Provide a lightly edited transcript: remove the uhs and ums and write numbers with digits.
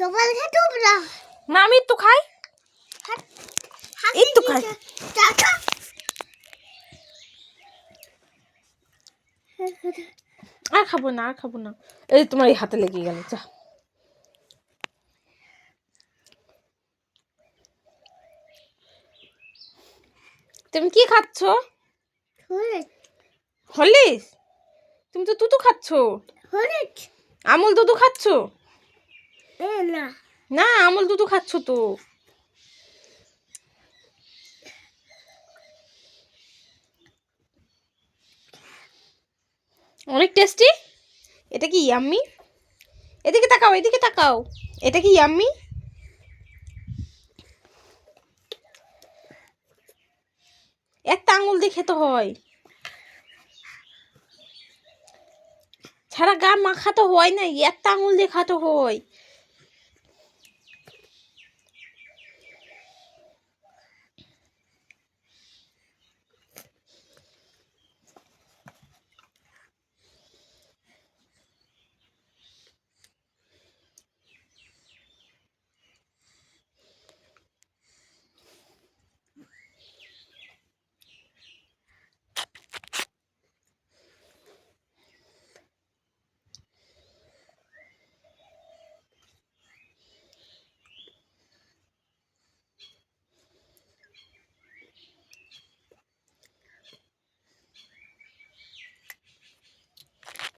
তোমার খেতে না না আমি একটু খাই, একটু খাই। আর খাবো না, আর খাবো না। এই তোমার এই হাতে লেগে গেল, যা। তুমি কি খাচ্ছ? হরলিক্স? তুমি তো দুধু খাচ্ছ। আমুল দুধু খাচ্ছ? না না, আমুল দুধু খাচ্ছ তো। অনেক টেস্টি। এটা কি ইয়াম্মি? এদিকে তাকাও, এদিকে তাকাও। এটা কি ইয়াম্মি? একটা আঙুল দিয়ে খেতে হয়, সারা গা মাখাতে হয় না, একটা আঙুল দিয়ে খাতে হয়।